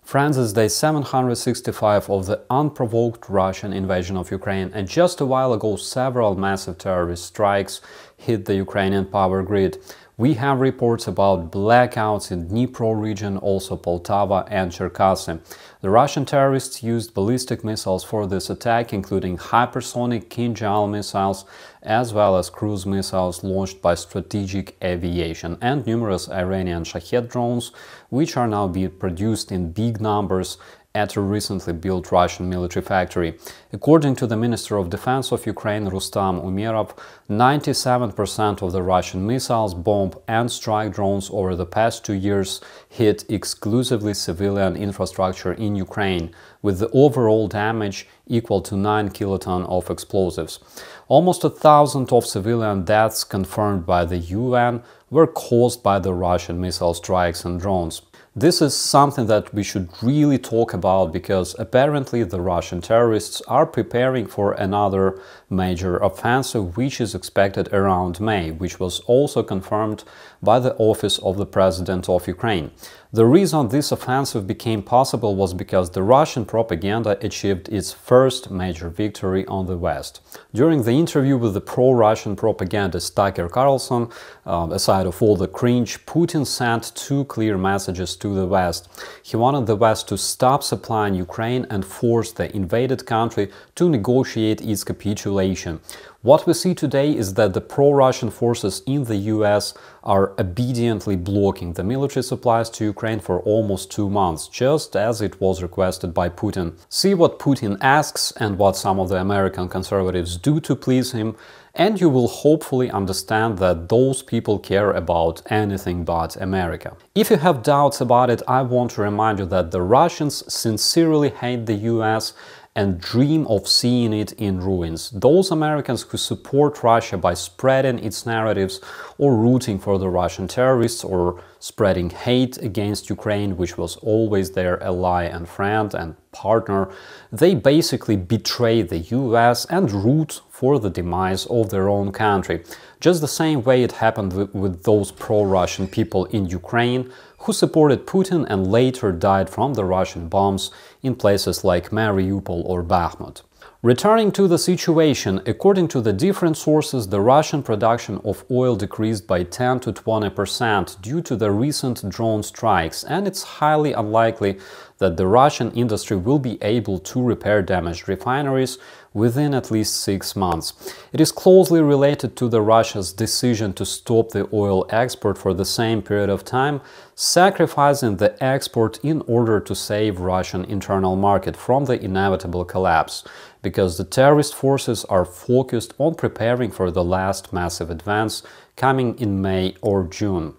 Friends, it's day 765 of the unprovoked Russian invasion of Ukraine, and just a while ago several massive terrorist strikes hit the Ukrainian power grid. We have reports about blackouts in Dnipro region, also Poltava and Cherkasy. The Russian terrorists used ballistic missiles for this attack, including hypersonic Kinjal missiles, as well as cruise missiles launched by strategic aviation, and numerous Iranian Shahed drones, which are now being produced in big numbers at a recently built Russian military factory. According to the Minister of Defense of Ukraine, Rustam Umerov, 97% of the Russian missiles, bomb and strike drones over the past 2 years hit exclusively civilian infrastructure in Ukraine, with the overall damage equal to 9 kilotons of explosives. Almost 1,000 of civilian deaths confirmed by the UN were caused by the Russian missile strikes and drones. This is something that we should really talk about, because apparently the Russian terrorists are preparing for another major offensive, which is expected around May, which was also confirmed by the office of the President of Ukraine. The reason this offensive became possible was because the Russian propaganda achieved its first major victory on the West. During the interview with the pro-Russian propagandist Tucker Carlson, aside of all the cringe, Putin sent two clear messages to the West. He wanted the West to stop supplying Ukraine and force the invaded country to negotiate its capitulation. What we see today is that the pro-Russian forces in the US are obediently blocking the military supplies to Ukraine for almost 2 months, just as it was requested by Putin. See what Putin asks and what some of the American conservatives do to please him, and you will hopefully understand that those people care about anything but America. If you have doubts about it, I want to remind you that the Russians sincerely hate the US and dream of seeing it in ruins. Those Americans who support Russia by spreading its narratives or rooting for the Russian terrorists or spreading hate against Ukraine, which was always their ally and friend and partner, they basically betray the US and root for the demise of their own country. Just the same way it happened with those pro-Russian people in Ukraine who supported Putin and later died from the Russian bombs in places like Mariupol or Bakhmut. Returning to the situation, according to the different sources, the Russian production of oil decreased by 10 to 20% due to the recent drone strikes, and it's highly unlikely that the Russian industry will be able to repair damaged refineries within at least 6 months. It is closely related to the Russia's decision to stop the oil export for the same period of time, sacrificing the export in order to save Russian internal market from the inevitable collapse, because the terrorist forces are focused on preparing for the last massive advance coming in May or June.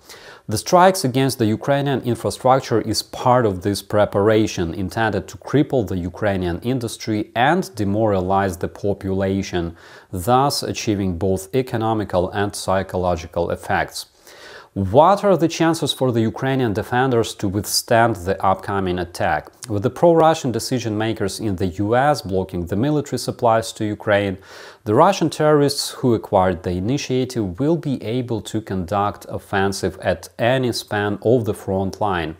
The strikes against the Ukrainian infrastructure is part of this preparation intended to cripple the Ukrainian industry and demoralize the population, thus achieving both economical and psychological effects. What are the chances for the Ukrainian defenders to withstand the upcoming attack? With the pro-Russian decision-makers in the US blocking the military supplies to Ukraine, the Russian terrorists who acquired the initiative will be able to conduct offensive at any span of the front line,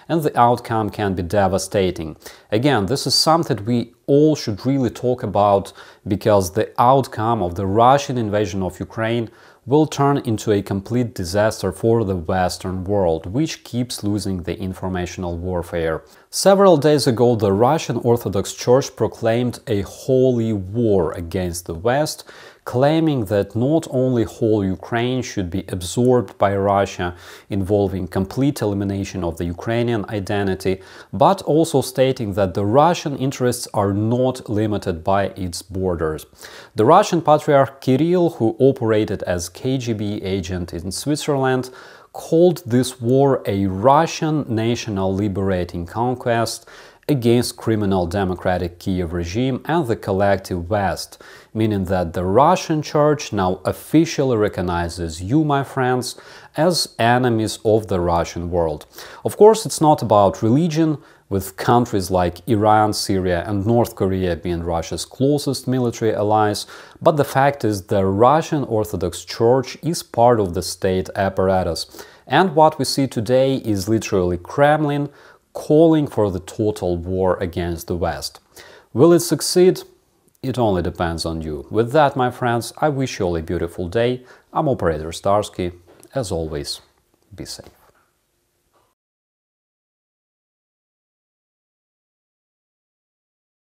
and the outcome can be devastating. Again, this is something we all should really talk about, because the outcome of the Russian invasion of Ukraine will turn into a complete disaster for the Western world, which keeps losing the informational warfare. Several days ago, the Russian Orthodox Church proclaimed a holy war against the West, claiming that not only whole Ukraine should be absorbed by Russia, involving complete elimination of the Ukrainian identity, but also stating that the Russian interests are not limited by its borders. The Russian Patriarch Kirill, who operated as KGB agent in Switzerland, called this war a Russian national liberating conquest against criminal democratic Kiev regime and the collective West, meaning that the Russian Church now officially recognizes you, my friends, as enemies of the Russian world. Of course, it's not about religion, with countries like Iran, Syria and North Korea being Russia's closest military allies, but the fact is the Russian Orthodox Church is part of the state apparatus. And what we see today is literally Kremlin calling for the total war against the West. Will it succeed? It only depends on you. With that, my friends, I wish you all a beautiful day. I'm Operator Starsky. As always, be safe.